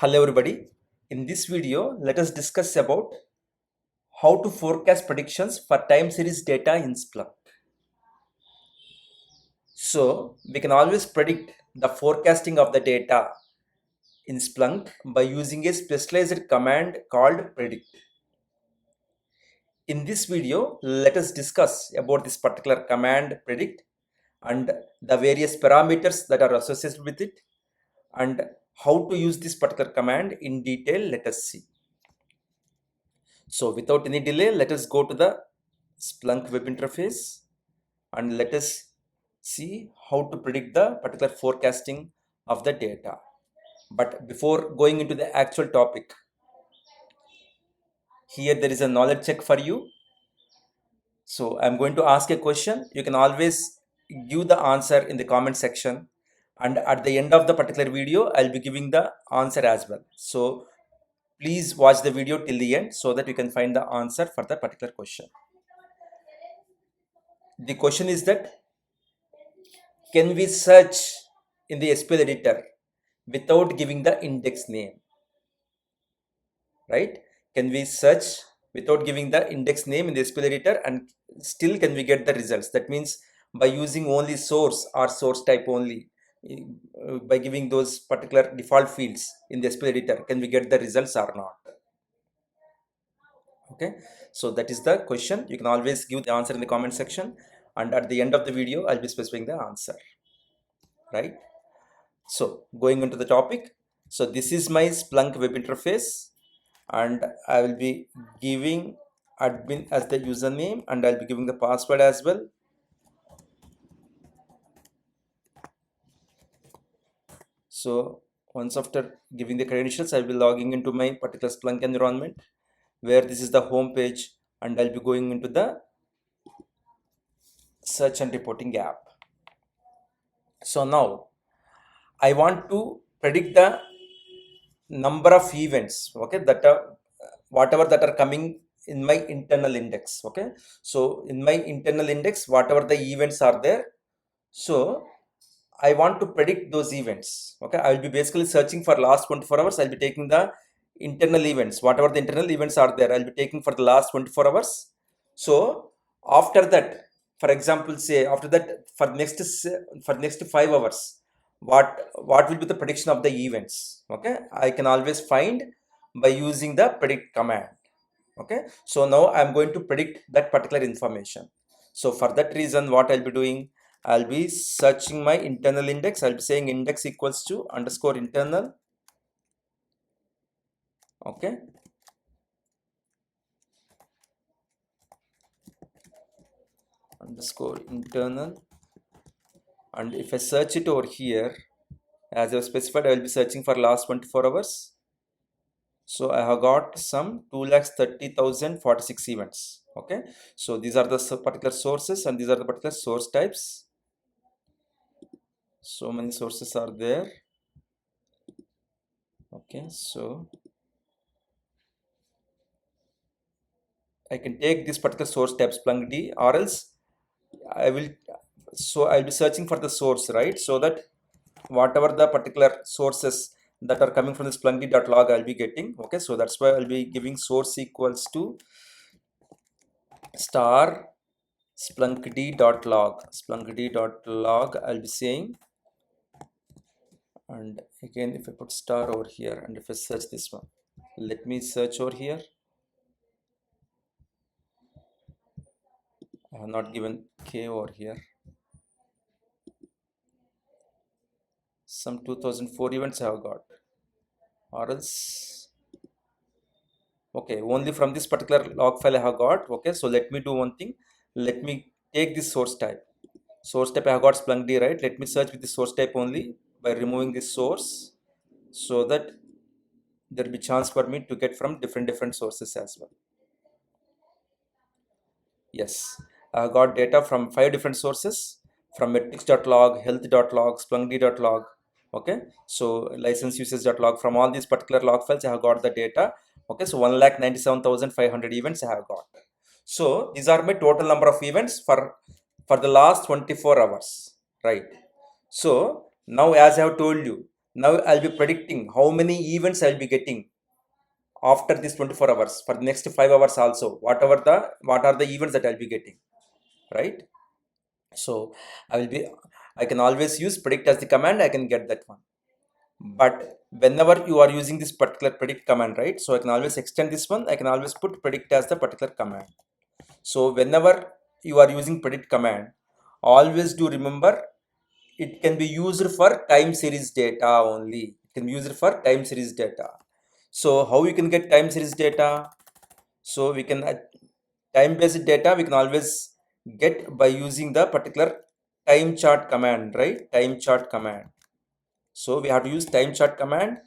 Hello everybody. In this video, let us discuss about how to forecast predictions for time series data in Splunk. So, we can always predict the forecasting of the data in Splunk by using a specialized command called predict. In this video, let us discuss about this particular command predict and the various parameters that are associated with it and how to use this particular command in detail. Let us see. So without any delay, let us go to the Splunk web interface and let us see how to predict the particular forecasting of the data. But before going into the actual topic, here there is a knowledge check for you. So I'm going to ask a question. You can always give the answer in the comment section. And at the end of the particular video, I'll be giving the answer as well. So please watch the video till the end so that you can find the answer for the particular question. The question is that can we search in the SQL editor without giving the index name? Right? Can we search without giving the index name in the SQL editor and still can we get the results? That means by using only source or source type only, by giving those particular default fields in the SQL editor, can we get the results or not? Okay, so that is the question. You can always give the answer in the comment section, and at the end of the video, I'll be specifying the answer. Right? So going into the topic, so this is my Splunk web interface and I will be giving admin as the username and I'll be giving the password as well. So once after giving the credentials, I'll be logging into my particular Splunk environment where this is the home page and I'll be going into the search and reporting app. So now I want to predict the number of events, okay, that are whatever that are coming in my internal index. Okay, so in my internal index, whatever the events are there, so I want to predict those events. Okay, I will be basically searching for last 24 hours. I'll be taking the internal events, whatever the internal events are there, I'll be taking for the last 24 hours. So after that, for example, say after that for next 5 hours, what will be the prediction of the events? Okay, I can always find by using the predict command. Okay, so now I'm going to predict that particular information. So for that reason, what I'll be doing, I'll be searching my internal index. I'll be saying index equals to underscore internal. Okay, underscore internal, and if I search it over here as I've specified, I will be searching for last 24 hours. So I have got some 2,30,046 events. Okay, so these are the particular sources and these are the particular source types. So many sources are there. Okay, so I can take this particular source type Splunk D, or else I will, so I'll be searching for the source, right? So that whatever the particular sources that are coming from the Splunk D.log I'll be getting. Okay, so that's why I'll be giving source equals to star Splunk D.log. Splunk D.log I'll be saying, and again if I put star over here and if I search this one, let me search over here. I have not given K over here. Some 2004 events I have got, or else, okay, only from this particular log file I have got. Okay, so let me do one thing. Let me take this source type. Source type I have got Splunk D, right? Let me search with the source type only by removing this source, so that there will be chance for me to get from different sources as well. Yes, I have got data from 5 different sources, from metrics.log, health.log, splunk.d.log. Okay, so license usage.log. From all these particular log files, I have got the data. Okay, so 1,97,500 events I have got. So these are my total number of events for the last 24 hours, right? So now, as I have told you, Now I'll be predicting how many events I'll be getting after this 24 hours for the next 5 hours also, what are the events that I'll be getting, right? So I can always use predict as the command, I can get that one. But whenever you are using this particular predict command, right, so I can always extend this one, I can always put predict as the particular command. So whenever you are using predict command, always do remember it can be used for time series data only. It can be used for time series data. So how you can get time series data? So we can time based data we can always get by using the particular time chart command, right? Time chart command. So we have to use time chart command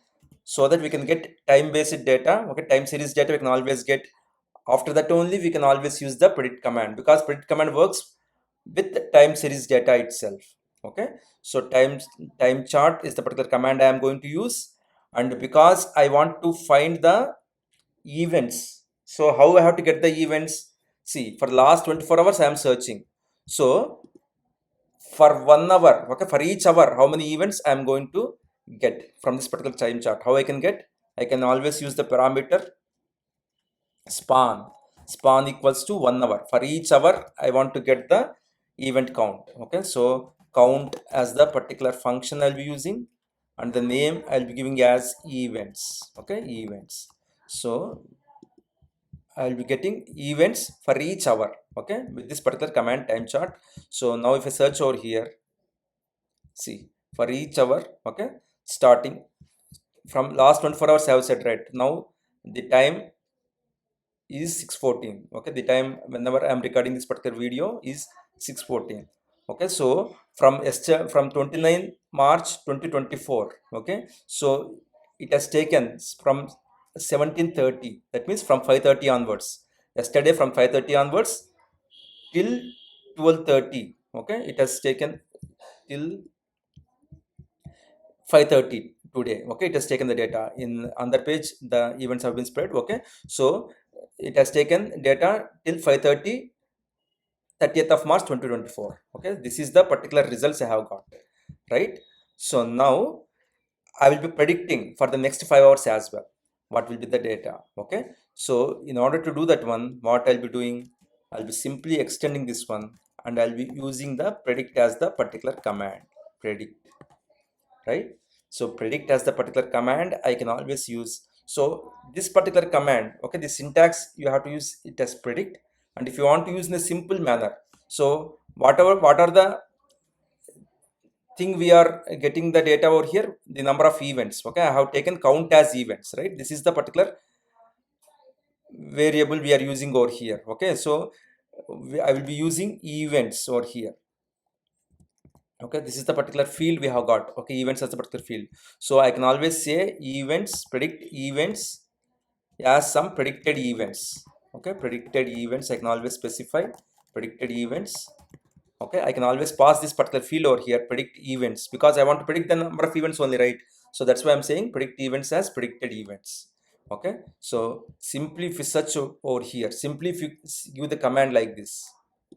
so that we can get time based data. Okay, time series data we can always get. After that only we can always use the predict command, because predict command works with time series data itself. Okay, so time chart is the particular command I am going to use, and because I want to find the events, so how I have to get the events? See, for last 24 hours I am searching. So for 1 hour, okay, for each hour how many events I am going to get from this particular time chart? How I can get? I can always use the parameter span equals to 1 hour. For each hour I want to get the event count. Okay, so count as the particular function I'll be using, and the name I'll be giving as events. Okay, events. So I'll be getting events for each hour, okay, with this particular command time chart. So now if I search over here, see, for each hour, okay, starting from last 24 hours I have said, right? Now the time is 6:14. Okay, the time whenever I'm recording this particular video is 6:14. Okay, so from 29 March 2024. Okay, so it has taken from 17:30, that means from 5:30 onwards, yesterday from 5:30 onwards till 12:30. Okay, it has taken till 5:30 today. Okay, it has taken the data in on that page, the events have been spread. Okay, so it has taken data till 5:30 30th of March 2024. Okay, this is the particular results I have got, right? So now I will be predicting for the next 5 hours as well what will be the data. Okay, so in order to do that one, what I'll be doing, I'll be simply extending this one, and I'll be using the predict as the particular command. Predict, right? So predict as the particular command I can always use. So this particular command, okay, the syntax you have to use it as predict. And if you want to use in a simple manner, so what are the thing we are getting the data over here, the number of events. Okay, I have taken count as events, right? This is the particular variable we are using over here. Okay, so I will be using events over here. Okay, this is the particular field we have got. Okay, events as the particular field. So I can always say events, predict events as some predicted events. Okay, predicted events I can always specify predicted events. Okay, I can always pass this particular field over here, predict events, because I want to predict the number of events only, right? So that's why I'm saying predict events as predicted events. Okay, so simply if you search over here, simply if you give the command like this,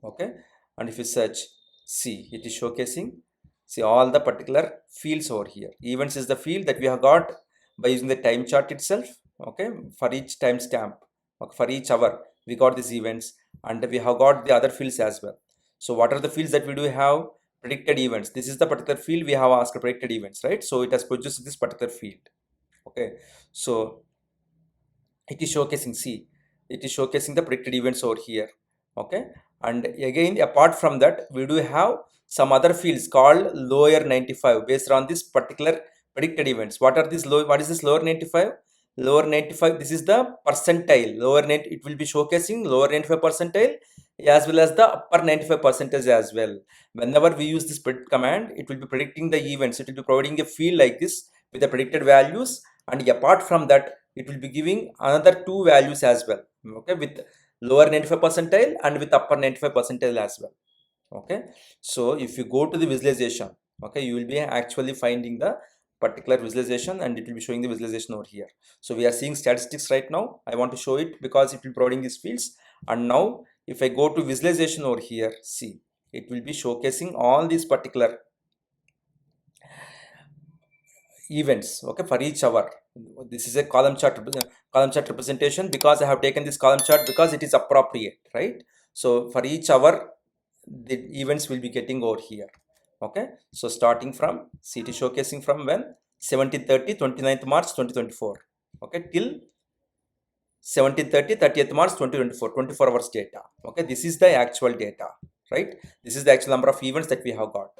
okay, and if you search, see, it is showcasing, see, all the particular fields over here. Events is the field that we have got by using the time chart itself. Okay, for each timestamp, okay, for each hour we got these events, and we have got the other fields as well. So what are the fields that we do have? Predicted events. This is the particular field we have asked predicted events, right? So it has produced this particular field. Okay, so it is showcasing, see, it is showcasing the predicted events over here. Okay, and again apart from that we do have some other fields called lower 95 based on this particular predicted events. What are these what is this lower 95? Lower 95, this is the percentile. Lower net, it will be showcasing lower 95 percentile as well as the upper 95 percentage as well. Whenever we use this predict command, it will be predicting the events. It will be providing a field like this with the predicted values, and apart from that it will be giving another two values as well. Okay, with lower 95 percentile and with upper 95 percentile as well. Okay, so if you go to the visualization, okay, you will be actually finding the particular visualization, and it will be showing the visualization over here. So we are seeing statistics right now. I want to show it because it will be providing these fields. And now if I go to visualization over here, see, it will be showcasing all these particular events, okay, for each hour. This is a column chart representation, because I have taken this column chart because it is appropriate, right? So for each hour the events will be getting over here. Okay, so starting from CT showcasing from when 17:30 29th March 2024, okay, till 17:30 30th March 2024, 24 hours data. Okay, this is the actual data, right? This is the actual number of events that we have got.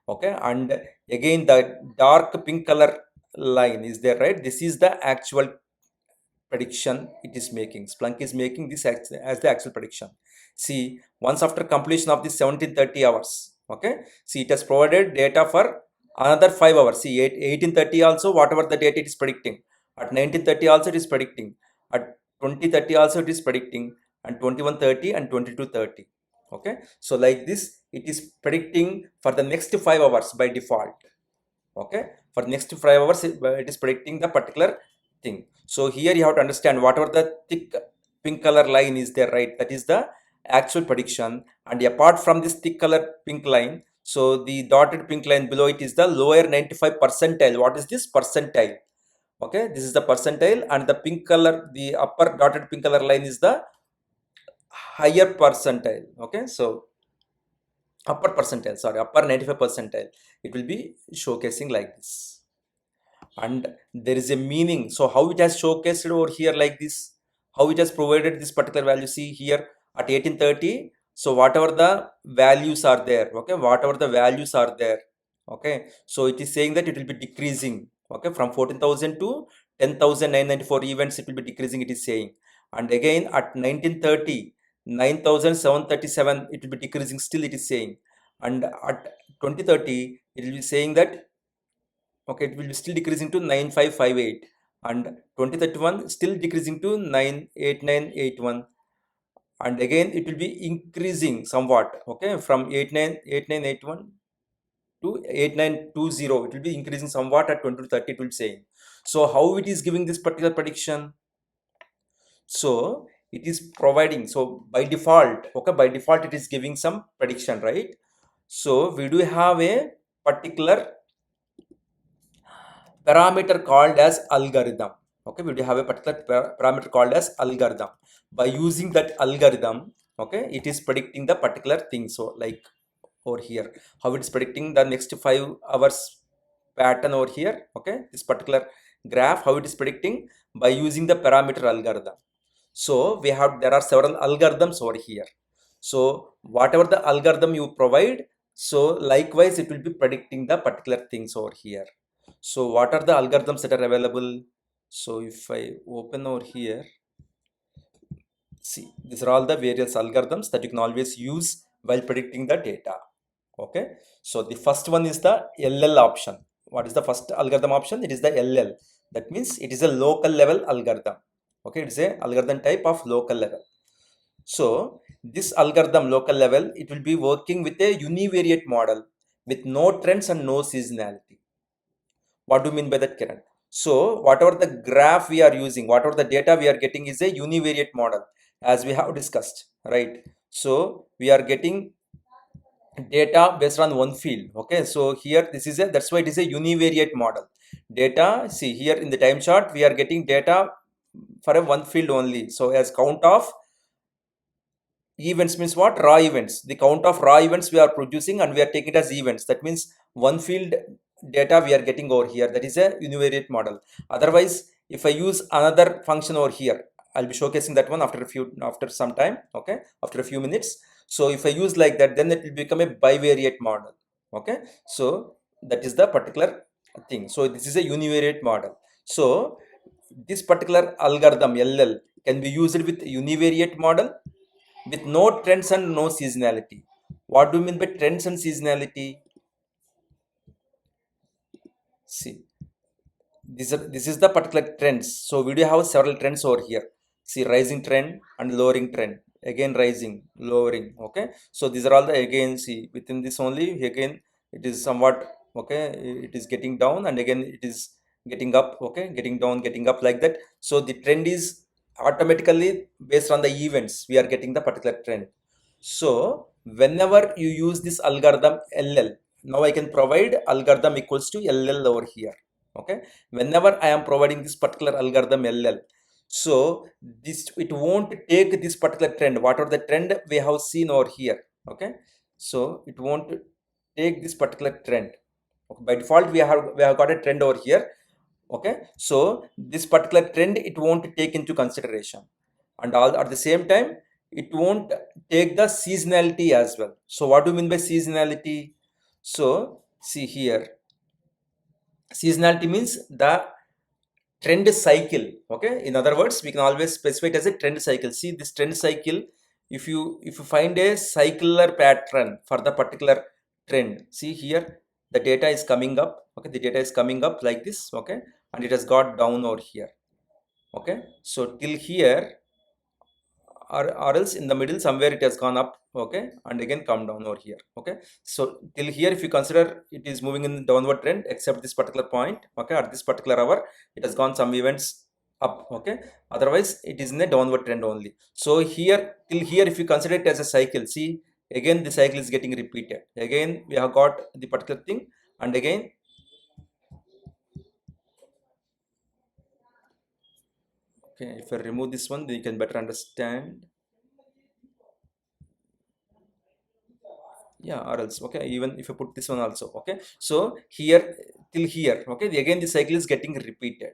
Okay, and again the dark pink color line is there, right? This is the actual prediction it is making. Splunk is making this as the actual prediction. See, once after completion of this 17:30 hours, okay, see, it has provided data for another 5 hours. See, 18:30 also, whatever the data it is predicting. At 19:30 also it is predicting. At 20:30 also it is predicting. And 21:30 and 22:30. Okay, so like this, it is predicting for the next 5 hours by default. Okay, for next 5 hours it is predicting the particular thing. So here you have to understand whatever the thick pink color line is there, right? That is the actual prediction. And apart from this thick color pink line, so the dotted pink line below it is the lower 95 percentile. What is this percentile? Okay, this is the percentile, and the pink color, the upper dotted pink color line is the higher percentile. Okay, so upper percentile, sorry, upper 95 percentile, it will be showcasing like this. And there is a meaning. So how it has showcased over here like this, how it has provided this particular value. See here at 18:30, so whatever the values are there, okay, whatever the values are there, okay, so it is saying that it will be decreasing, okay, from 14,000 to 10,994 events it will be decreasing, it is saying. And again at 19:30, 9,737 it will be decreasing, still it is saying. And at 20:30 it will be saying that, okay, it will be still decreasing to 9558. And 2031 still decreasing to 98981. And again it will be increasing somewhat, okay, from 898981 to 8920, it will be increasing somewhat at 2030, it will say. So how it is giving this particular prediction? So it is providing, so by default, okay, by default it is giving some prediction, right? So we do have a particular parameter called as algorithm. Okay, we do have a particular parameter called as algorithm. By using that algorithm, okay, it is predicting the particular thing. So like over here, how it is predicting the next 5 hours pattern over here, okay, this particular graph, how it is predicting by using the parameter algorithm. So we have, there are several algorithms over here. So whatever the algorithm you provide, so likewise it will be predicting the particular things over here. So what are the algorithms that are available? So if I open over here, see, these are all the various algorithms that you can always use while predicting the data. Okay, so the first one is the LL option. What is the first algorithm option? It is the LL. That means it is a local level algorithm. Okay, it's a algorithm type of local level. So this algorithm local level, it will be working with a univariate model with no trends and no seasonality. What do you mean by that, Kiran? So whatever the graph we are using, whatever the data we are getting is a univariate model, as we have discussed, right? So we are getting data based on one field. Okay, so here this is a, that's why it is a univariate model. Data, see here in the time chart, we are getting data for a one field only. So as count of events means what? Raw events. The count of raw events we are producing and we are taking it as events. That means one field data we are getting over here. That is a univariate model. Otherwise, if I use another function over here, I'll be showcasing that one after some time. Okay, after a few minutes. So if I use like that, then it will become a bivariate model. Okay, so that is the particular thing. So this is a univariate model. So this particular algorithm LL can be used with univariate model with no trends and no seasonality. What do you mean by trends and seasonality? See, this is the particular trends. So we do have several trends over here. See, rising trend and lowering trend, again rising, lowering. Okay, so these are all the, again, see, within this only, again it is somewhat, okay, it is getting down and again it is getting up, okay, getting down, getting up, like that. So the trend is automatically based on the events we are getting the particular trend. So whenever you use this algorithm LL, now I can provide algorithm equals to LL over here. Okay, whenever I am providing this particular algorithm LL, so this it won't take this particular trend, whatever the trend we have seen over here. Okay, so it won't take this particular trend. Okay, by default we have got a trend over here. Okay, so this particular trend it won't take into consideration, and all at the same time it won't take the seasonality as well. So what do you mean by seasonality? So see here, seasonality means the trend cycle. Okay, in other words, we can always specify it as a trend cycle. See this trend cycle, if you find a cycler pattern for the particular trend, see here the data is coming up. Okay, the data is coming up like this. Okay, and it has got down over here. Okay, so till here, or else in the middle somewhere it has gone up. Okay, and again come down over here. Okay, so till here if you consider it is moving in the downward trend except this particular point. Okay, at this particular hour it has gone some events up. Okay, otherwise it is in a downward trend only. So here till here if you consider it as a cycle, see again the cycle is getting repeated. Again we have got the particular thing, and again. Okay, if I remove this one then you can better understand. Yeah, or else. Okay, even if you put this one also. Okay, so here till here. Okay, again the cycle is getting repeated.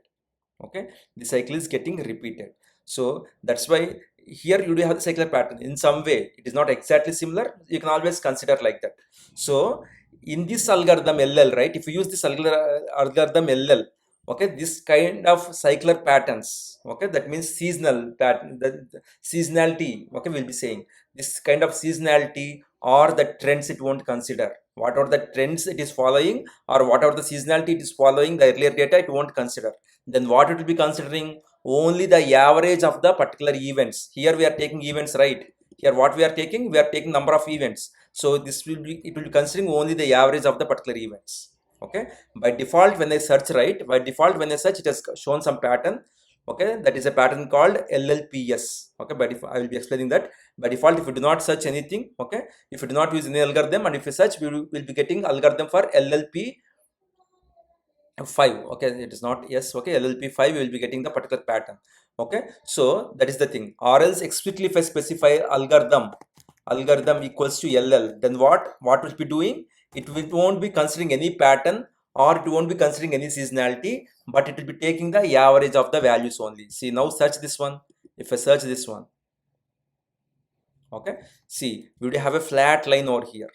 Okay, the cycle is getting repeated. So that's why here you do have the cyclic pattern in some way. It is not exactly similar, you can always consider like that. So in this algorithm LL, right, if you use this algorithm LL, okay, this kind of cycler patterns, okay, that means seasonal pattern, the seasonality, okay, we'll be saying this kind of seasonality or the trends it won't consider. Whatever the trends it is following or whatever the seasonality it is following, the earlier data it won't consider. Then what it will be considering? Only the average of the particular events. Here we are taking events, right? Here what we are taking number of events. So this will be, it will be considering only the average of the particular events. Okay, by default when I search, right, by default when I search it has shown some pattern. Okay, that is a pattern called LLPS. Okay, by default I will be explaining that. By default if you do not search anything, okay, if you do not use any algorithm, and if you search, we will be getting algorithm for LLP 5. Okay, it is not yes. Okay, LLP 5 we will be getting the particular pattern. Okay, so that is the thing. Or else explicitly if I specify algorithm equals to LL, then what will be doing? It won't be considering any pattern, or it won't be considering any seasonality, but it will be taking the average of the values only. See now, search this one. If I search this one, okay, see we will have a flat line over here.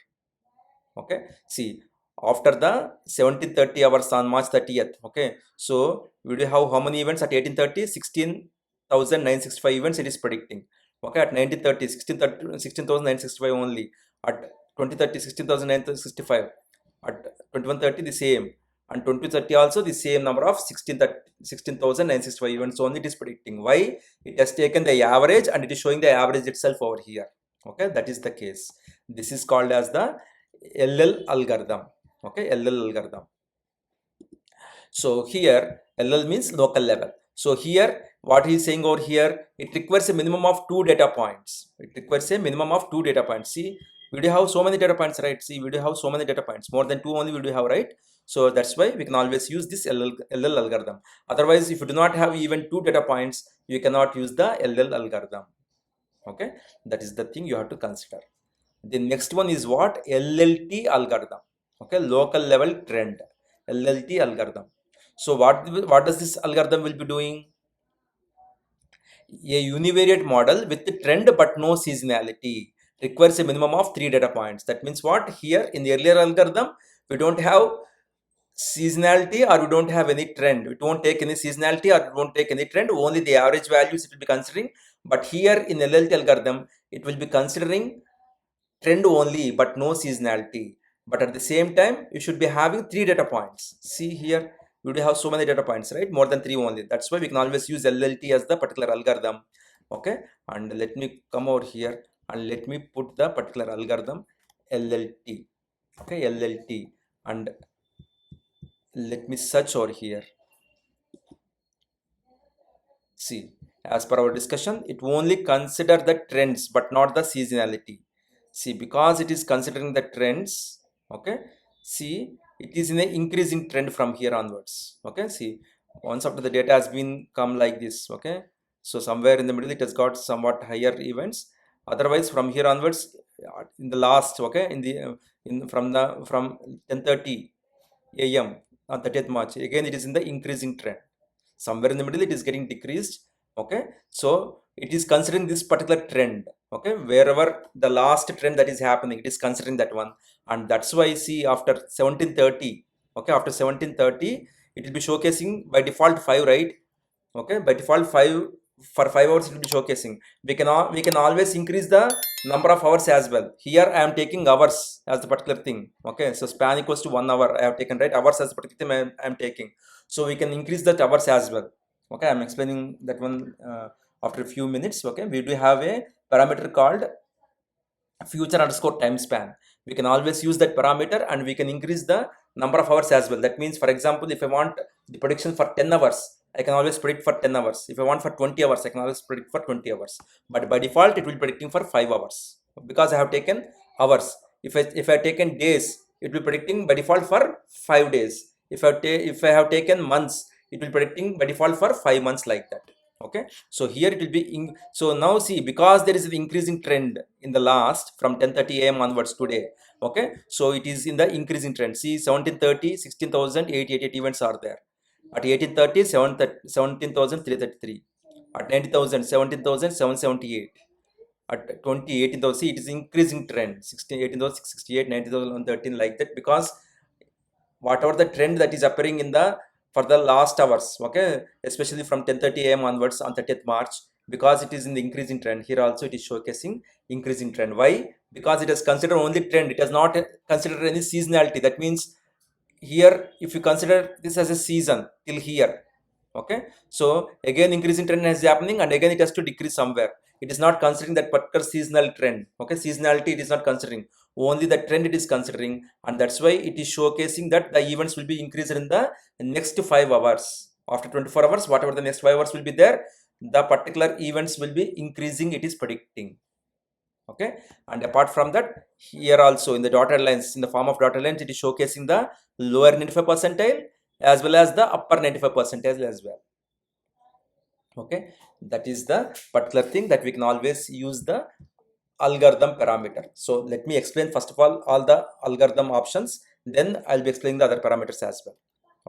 Okay, see after the 1730 hours on March 30th. Okay, so we do have how many events at 1830? 16,965 events it is predicting. Okay, at 1930 16,965 only. At 2030 16,965. At 2130 the same, and 2030 also the same number of 16,965 events only it is predicting. Why? It has taken the average and it is showing the average itself over here. Okay, that is the case. This is called as the LL algorithm. Okay, LL algorithm. So here LL means local level. So here what he is saying over here, it requires a minimum of 2 data points. It requires a minimum of 2 data points. See, we do have so many data points, right? See, we do have so many data points. More than 2 only we do have, right? So that's why we can always use this LL algorithm. Otherwise, if you do not have even 2 data points, you cannot use the LL algorithm. Okay, that is the thing you have to consider. The next one is what? LLT algorithm. Okay, local level trend. LLT algorithm. So what does this algorithm will be doing? A univariate model with the trend but no seasonality, requires a minimum of 3 data points. That means what? Here in the earlier algorithm we don't have seasonality, or we don't have any trend. It won't take any seasonality, or it won't take any trend. Only the average values it will be considering. But here in LLT algorithm it will be considering trend only but no seasonality. But at the same time you should be having 3 data points. See here we do have so many data points, right? More than 3 only. That's why we can always use LLT as the particular algorithm. Okay, and let me come over here and let me put the particular algorithm LLT. Okay, LLT, and let me search over here. See, as per our discussion, it only consider the trends but not the seasonality. See, because it is considering the trends. Okay, see, it is in a increasing trend from here onwards. Okay, see, once after the data has been come like this. Okay, so somewhere in the middle it has got somewhat higher events. Otherwise, from here onwards, in the last, okay, in the in from 10:30 a.m. on 30th March, again it is in the increasing trend. Somewhere in the middle it is getting decreased. Okay, so it is considering this particular trend. Okay, wherever the last trend that is happening, it is considering that one, and that's why see after 17:30. Okay, after 17:30 it will be showcasing by default 5, right? Okay, by default 5, for 5 hours it will be showcasing. We can always increase the number of hours as well. Here I am taking hours as the particular thing. Okay, so span equals to 1 hour I have taken, right? Hours as the particular thing I am taking, so we can increase that hours as well. Okay, I'm explaining that one after a few minutes. Okay, we do have a parameter called future underscore time span. We can always use that parameter and we can increase the number of hours as well. That means, for example, if I want the prediction for 10 hours, I can always predict for 10 hours. If I want for 20 hours, I can always predict for 20 hours. But by default, it will be predicting for 5 hours because I have taken hours. If I taken days, it will be predicting by default for 5 days. If I have taken months, it will be predicting by default for 5 months, like that. Okay, so here it will be so now see, because there is an increasing trend in the last from 10:30 a.m. onwards today. Okay, so it is in the increasing trend. See, 17:30 16,888 events are there. At 18:30 17,333. At 90,000 17,778. At 20 18,000, see, it is increasing trend. 16 18,668 90,113, like that, because whatever the trend that is appearing in the for the last hours. Okay, especially from 10:30 a.m. onwards on 30th March, because it is in the increasing trend. Here also it is showcasing increasing trend. Why? Because it has considered only trend, it has not considered any seasonality. That means, here if you consider this as a season till here. Okay, so again increasing trend is happening, and again it has to decrease somewhere. It is not considering that particular seasonal trend. Okay, seasonality it is not considering, only the trend it is considering, and that's why it is showcasing that the events will be increased in the next 5 hours. After 24 hours, whatever the next 5 hours will be there, the particular events will be increasing, it is predicting. Okay, and apart from that, here also in the dotted lines, in the form of dotted lines, it is showcasing the lower 95 percentile as well as the upper 95 percentile as well. Okay, that is the particular thing that we can always use the algorithm parameter. So let me explain first of all the algorithm options, then I'll be explaining the other parameters as well.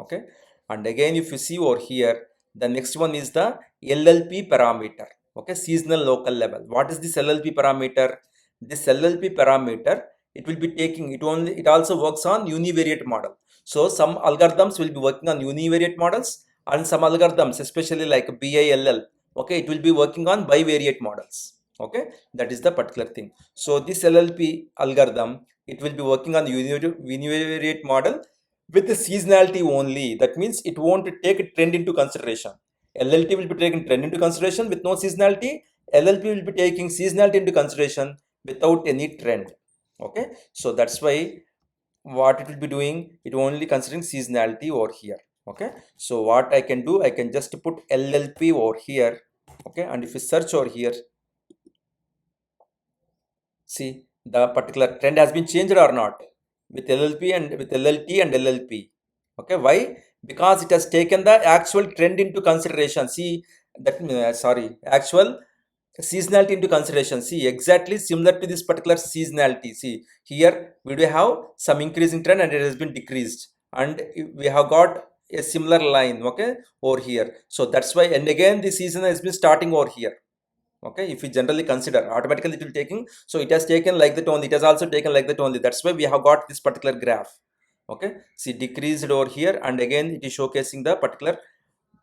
Okay, and again if you see over here, the next one is the LLP parameter. Okay, seasonal local level. What is this LLP parameter? This LLP parameter, it will be taking it also works on univariate model. So some algorithms will be working on univariate models, and some algorithms, especially like BILL, okay, it will be working on bivariate models. Okay, that is the particular thing. So this LLP algorithm, it will be working on univariate model with the seasonality only. That means it won't take a trend into consideration. LLT will be taking trend into consideration with no seasonality. LLP will be taking seasonality into consideration without any trend. Okay, so that's why what it will be doing, it only considering seasonality over here. Okay, so what I can do, I can just put LLP over here. Okay, and if you search over here, see, the particular trend has been changed or not with LLP and with LLT and LLP. Okay, why? Because it has taken the actual trend into consideration. See, that sorry, actual seasonality into consideration. See, exactly similar to this particular seasonality. See, here we do have some increasing trend and it has been decreased, and we have got a similar line. Okay, over here. So that's why, and again the season has been starting over here. Okay, if we generally consider, automatically it will taking, so it has taken like that only, it has also taken like that only. That's why we have got this particular graph. Okay, see, decreased over here, and again it is showcasing the particular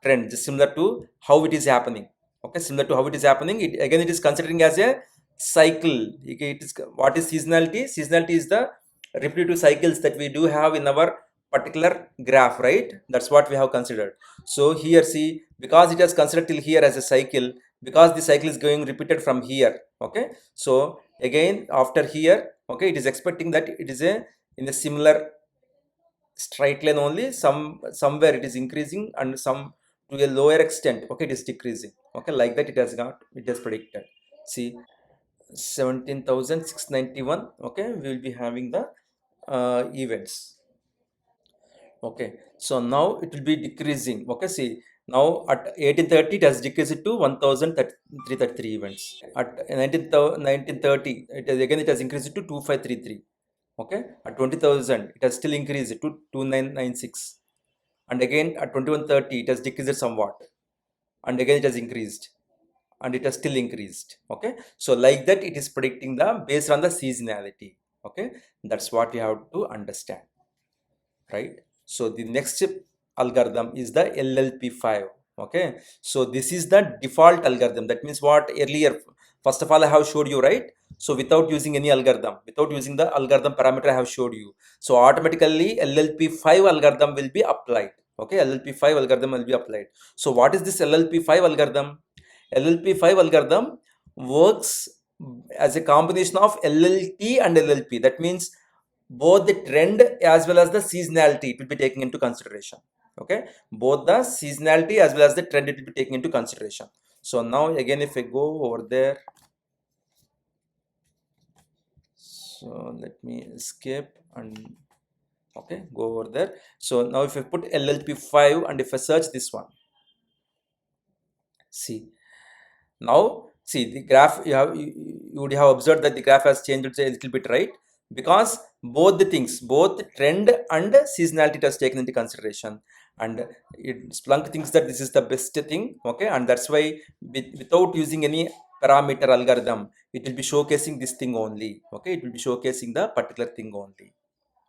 trend, just similar to how it is happening. Okay, similar to how it is happening, it again it is considering as a cycle. Okay, it is, what is seasonality? Seasonality is the repetitive cycles that we do have in our particular graph, right? That's what we have considered. So here, see, because it has considered till here as a cycle, because the cycle is going repeated from here. Okay, so again after here, okay, it is expecting that it is a in a similar straight line only, somewhere it is increasing and some to a lower extent, okay, it is decreasing. Okay, like that it has predicted. See, 17,691. Okay, we will be having the events. Okay, so now it will be decreasing. Okay, see, now at 1830 it has decreased to 1333 events. At 1930 it has again, it has increased to 2533. Okay, at 20,000 it has still increased to 2996, and again at 2130 it has decreased somewhat, and again it has increased, and it has still increased. Okay, so like that it is predicting the based on the seasonality. Okay, that's what you have to understand, right? So the next algorithm is the LLP5. Okay, so this is the default algorithm. That means what, earlier first of all I have showed you, right? So without using any algorithm, without using the algorithm parameter I have showed you, so automatically LLP5 algorithm will be applied. Okay, LLP5 algorithm will be applied. So what is this LLP5 algorithm? LLP5 algorithm works as a combination of LLT and LLP. That means both the trend as well as the seasonality it will be taken into consideration. Okay, both the seasonality as well as the trend it will be taken into consideration. So now again, if I go over there, so let me escape and okay, go over there. So now if I put LLP5 and if I search this one, see, now see the graph, you would have observed that the graph has changed a little bit, right? Because both the things, both trend and seasonality it has taken into consideration, and Splunk thinks that this is the best thing. Okay, and that's why without using any parameter algorithm it will be showcasing this thing only. Okay, it will be showcasing the particular thing only.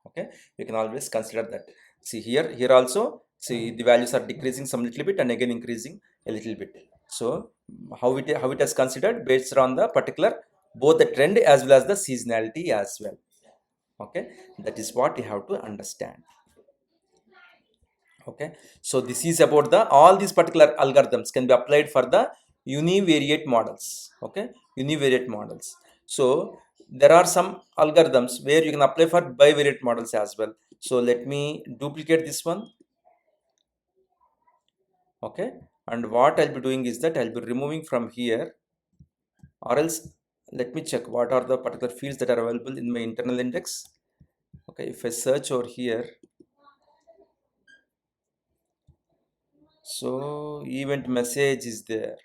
Okay, you can always consider that. See here also, see the values are decreasing some little bit and again increasing a little bit. So how it has considered based on the particular both the trend as well as the seasonality as well. Okay, that is what you have to understand. Okay, so this is about the all these particular algorithms can be applied for the univariate models. Okay, univariate models. So there are some algorithms where you can apply for bivariate models as well. So let me duplicate this one. Okay, and what I'll be doing is that I'll be removing from here, or else let me check what are the particular fields that are available in my internal index. Okay, if I search over here, so event message is there.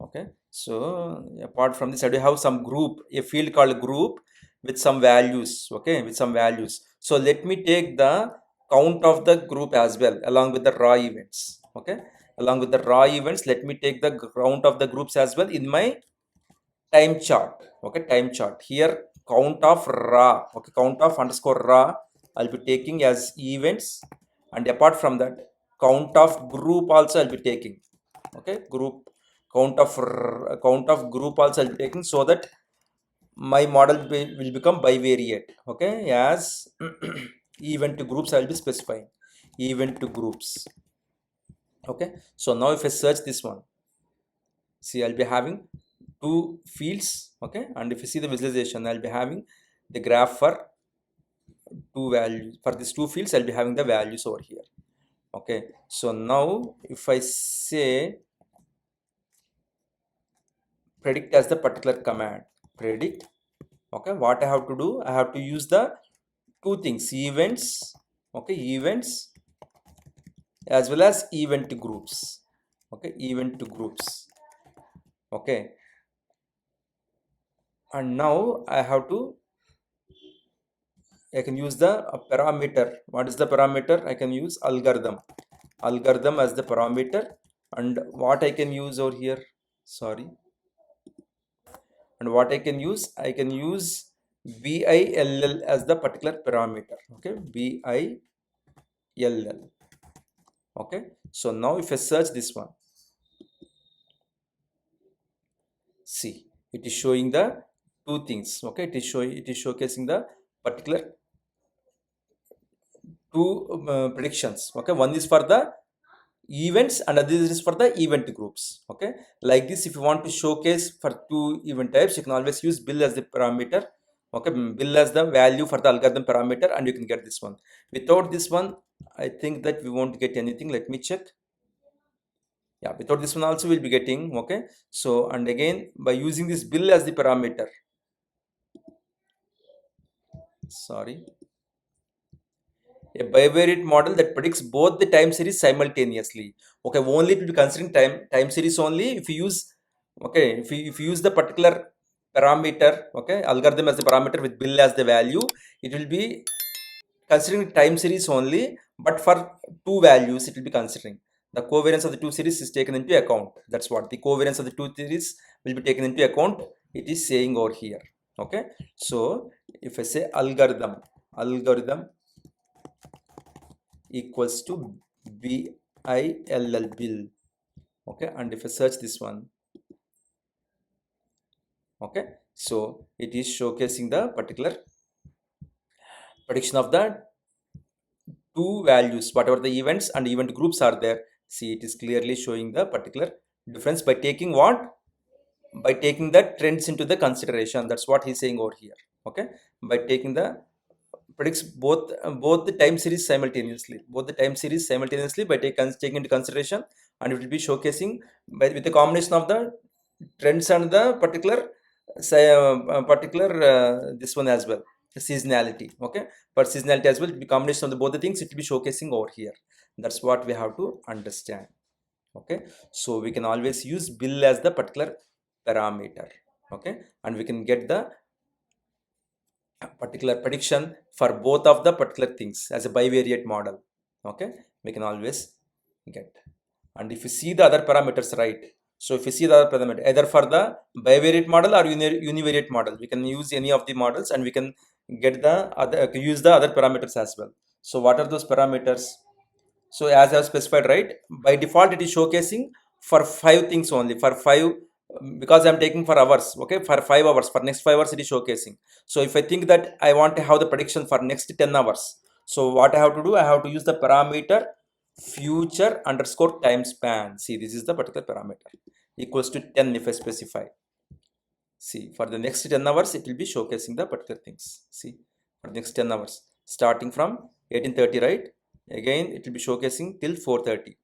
Okay, so apart from this I do have some group, a field called group with some values. Okay, with some values. So let me take the count of the group as well along with the raw events. Okay, along with the raw events let me take the count of the groups as well in my time chart. Okay, time chart here, count of raw. Okay, count of underscore raw I'll be taking as events, and apart from that count of group also I'll be taking. Okay, group count of group also I'll be taking, so that my model will become bivariate. Okay, as event groups I'll be specifying event groups. Okay, so now if I search this one, see I'll be having two fields. Okay, and if you see the visualization I'll be having the graph for two values. For these two fields I'll be having the values over here. Okay, so now if I say predict as the particular command, predict. Okay, what I have to do, I have to use the two things, events. Okay, events as well as event groups. Okay, event groups. Okay, and now I can use the parameter. What is the parameter? I can use algorithm as the parameter. And what I can use over here, sorry, and what I can use BILL as the particular parameter. Okay, BILL. Okay, so now if I search this one, see it is showing the two things. Okay, it is showcasing the particular two predictions. Okay, one is for the events and other is for the event groups. Okay, like this, if you want to showcase for two event types, you can always use bill as the parameter. Okay, bill as the value for the algorithm parameter, and you can get this one. Without this one I think that we won't get anything. Let me check. Yeah, without this one also we'll be getting. Okay, so and again by using this bill as the parameter, sorry, A bivariate model that predicts both the time series simultaneously. Okay, only it will be considering time series only if you use, okay, if you use the particular parameter, okay, algorithm as the parameter with bill as the value, it will be considering time series only, but for two values it will be considering. The covariance of the two series is taken into account. That's what the covariance of the two series will be taken into account. It is saying over here. Okay, so if I say algorithm equals to bill, okay, and if I search this one, okay, so it is showcasing the particular prediction of the two values, whatever the events and event groups are there. See, it is clearly showing the particular difference by taking what, by taking the trends into the consideration. That's what he's saying over here. Okay, by taking the predicts both the time series simultaneously, by taking into consideration, and it will be showcasing by with the combination of the trends and the particular this one as well, seasonality. Okay, for seasonality as well, it will be combination of the both the things, it will be showcasing over here. That's what we have to understand. Okay, so we can always use bill as the particular parameter. Okay, and we can get the particular prediction for both of the particular things as a bivariate model. Okay, we can always get. And if you see the other parameters, right, so if you see the other parameter either for the bivariate model or univariate model, we can use any of the models and we can get the other, use the other parameters as well. So what are those parameters? So as I have specified, right, by default it is showcasing for 5 things only, for 5, because I'm taking for hours. Okay, for 5 hours, for next 5 hours it is showcasing. So if I think that I want to have the prediction for next 10 hours, so what I have to do, I have to use the parameter future underscore time span. See, this is the particular parameter equals to 10. If I specify, see, for the next 10 hours it will be showcasing the particular things. See, for the next 10 hours starting from 18:30, right, again it will be showcasing till 4:30.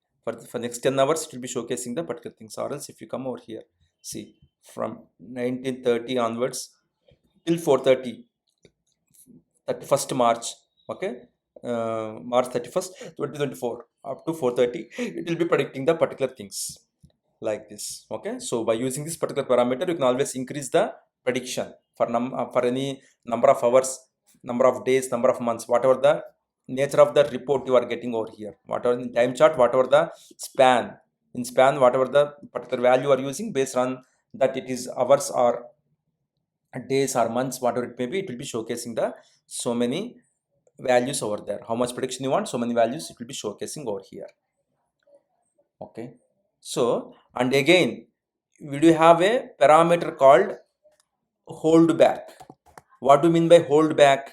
For next 10 hours it will be showcasing the particular things. Or else if you come over here, see, from 1930 onwards till 4:30, 31st March, okay, March 31st 2024, up to 4:30, it will be predicting the particular things like this. Okay, so by using this particular parameter you can always increase the prediction for any number of hours, number of days, number of months, whatever the nature of the report you are getting over here, whatever in time chart, whatever the span, in span, whatever the particular value you are using, based on that it is hours or days or months, whatever it may be, it will be showcasing the so many values over there. How much prediction you want, so many values it will be showcasing over here. Okay, so, and again we do have a parameter called hold back. What do you mean by hold back?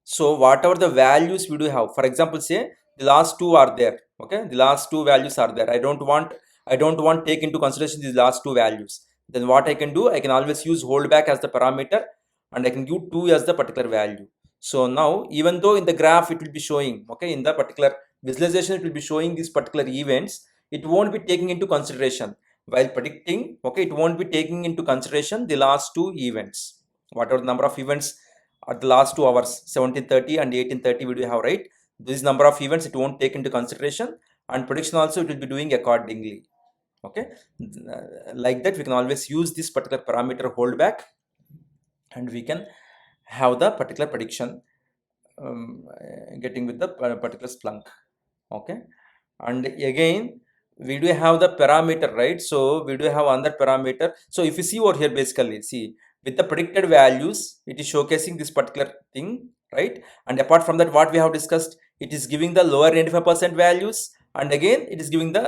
So whatever the values we do have, for example, say the last two are there. Okay, the last two values are there. I don't want take into consideration these last two values. Then what I can do, I can always use hold back as the parameter, and I can give 2 as the particular value. So now, even though in the graph it will be showing, okay, in the particular visualization it will be showing these particular events, it won't be taking into consideration while predicting. Okay, it won't be taking into consideration the last two events, whatever the number of events at the last 2 hours, 17:30 and 18:30 we do have, right, this number of events it won't take into consideration, and prediction also it will be doing accordingly. Okay, like that we can always use this particular parameter hold back, and we can have the particular prediction getting with the particular Splunk. Okay, and again we do have the parameter, right, so we do have another parameter. So if you see over here, basically, see, with the predicted values it is showcasing this particular thing, right, and apart from that, what we have discussed, it is giving the lower 95% values, and again it is giving the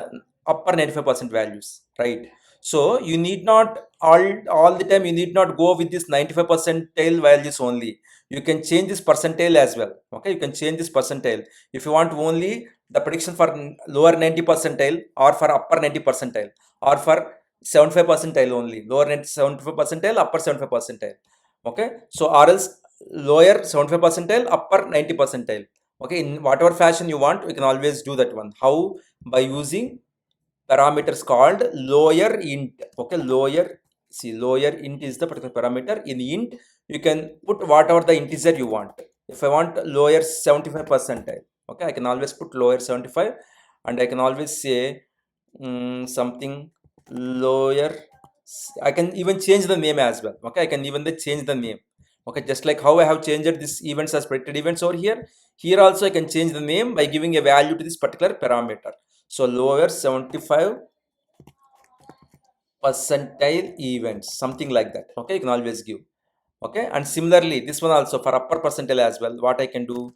upper 95% values, right. So you need not all the time, you need not go with this 95 percentile values only. You can change this percentile as well. Okay, you can change this percentile if you want only the prediction for lower 90 percentile, or for upper 90 percentile, or for 75 percentile only, lower 75 percentile, upper 75 percentile. Okay, so or else lower 75 percentile, upper 90 percentile. Okay, in whatever fashion you want, we can always do that one. How? By using parameters called lower int. Okay, lower, see, lower int is the particular parameter. In int you can put whatever the integer you want. if I want lower 75 percentile, okay, I can always put lower 75, and I can always say something lower. I can even change the name as well. Okay, I can even change the name. Okay, just like how I have changed this events as predicted events over here. Here also I can change the name by giving a value to this particular parameter. So lower 75 percentile events, something like that. Okay, you can always give. Okay, and similarly this one also for upper percentile as well. What I can do,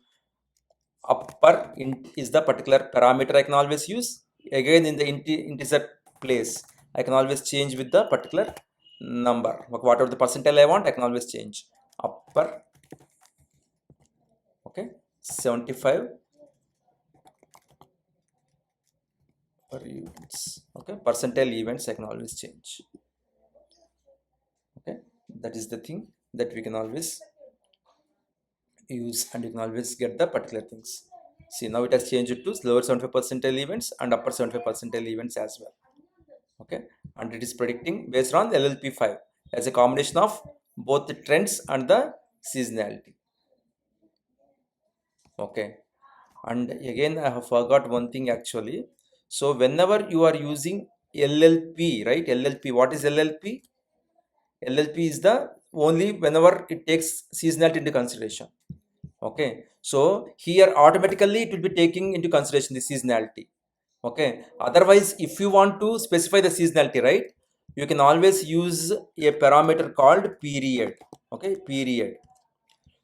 upper int is the particular parameter I can always use. Again in the integer place I can always change with the particular number. Whatever the percentile I want, I can always change upper. Okay, 75 per events. Okay, percentile events I can always change. Okay, that is the thing that we can always use, and you can always get the particular things. See, now it has changed to lower 75 percentile events and upper 75 percentile events as well. Okay, and it is predicting based on LLP5 as a combination of both the trends and the seasonality. Okay, and again I have forgot one thing actually. So whenever you are using LLP, right, LLP, what is LLP? LLP is the only whenever it takes seasonality into consideration. Okay, so here automatically it will be taking into consideration the seasonality. Okay, otherwise if you want to specify the seasonality, right, you can always use a parameter called period. Okay, period.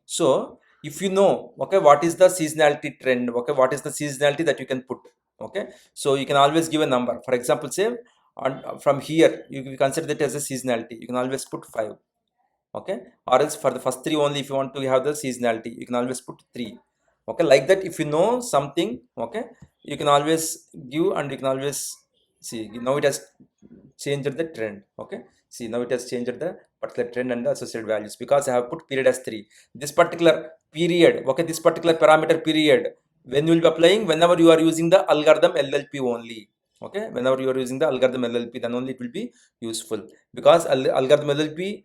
So if you know, okay, what is the seasonality trend, okay, what is the seasonality that you can put. Okay, so you can always give a number. For example, say on from here you can consider that as a seasonality, you can always put 5. Okay, or else for the first 3 only, if you want to have the seasonality, you can always put 3. Okay, like that if you know something. Okay, you can always give, and you can always see now it has changed the trend. Okay, see now it has changed the particular trend and the associated values, because I have put period as 3. This particular period, okay, this particular parameter period, when you will be applying, whenever you are using the algorithm LLP only. Okay, whenever you are using the algorithm LLP, then only it will be useful, because algorithm LLP,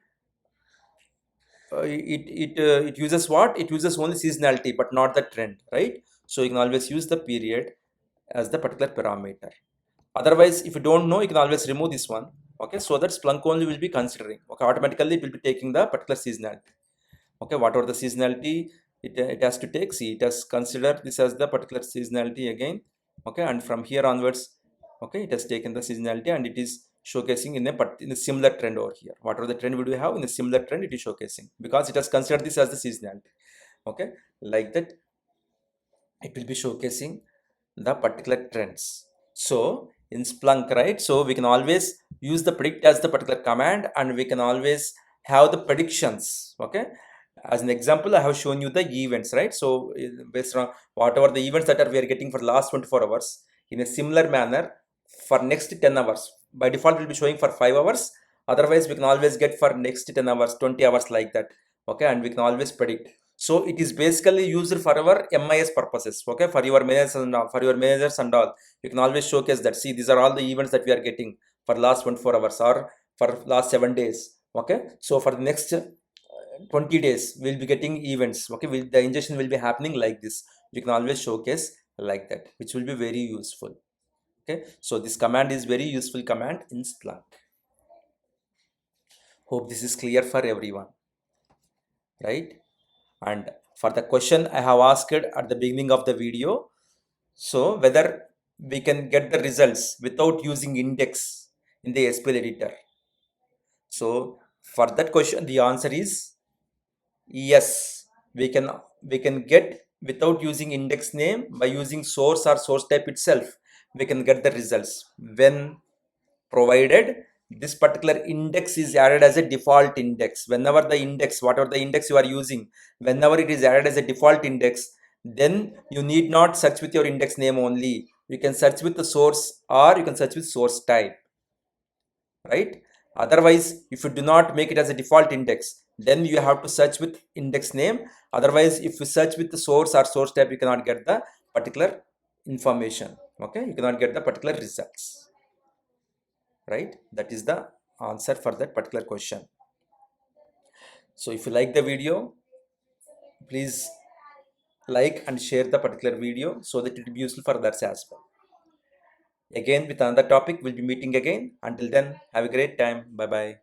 it uses what, it uses only seasonality but not the trend, right? So you can always use the period as the particular parameter. Otherwise if you don't know, you can always remove this one. Okay, so that Splunk only will be considering. Okay, automatically it will be taking the particular seasonality. Okay, whatever the seasonality it has to take, see, it has considered this as the particular seasonality again. Okay, and from here onwards, okay, it has taken the seasonality and it is showcasing in a similar trend over here. Whatever the trend we have in a similar trend, it is showcasing because it has considered this as the seasonality. Okay, like that it will be showcasing the particular trends. So in Splunk, right, so we can always use the predict as the particular command, and we can always have the predictions. Okay, as an example I have shown you the events, right? So based on whatever the events that are we are getting for the last 24 hours, in a similar manner for next 10 hours, by default will be showing for 5 hours. Otherwise we can always get for next 10 hours, 20 hours, like that. Okay, and we can always predict. So it is basically used for our MIS purposes. Okay, for your managers and all, for your managers and all, you can always showcase that, see, these are all the events that we are getting for last 24 hours or for last 7 days. Okay, so for the next 20 days we'll be getting events. Okay, the ingestion will be happening like this. You can always showcase like that, which will be very useful. Okay, so this command is very useful command in Splunk. Hope this is clear for everyone, right? And for the question I have asked at the beginning of the video, so whether we can get the results without using index in the SQL editor. So for that question the answer is yes. We can get without using index name, by using source or source type itself we can get the results, when provided this particular index is added as a default index. Whenever the index, whatever the index you are using, whenever it is added as a default index, then you need not search with your index name only. You can search with the source, or you can search with source type, right? Otherwise if you do not make it as a default index, then you have to search with index name. Otherwise if you search with the source or source type, you cannot get the particular information. Okay, you cannot get the particular results, right? That is the answer for that particular question. So if you like the video, please like and share the particular video so that it will be useful for others as well. Again with another topic, we'll be meeting again. Until then, have a great time. Bye bye.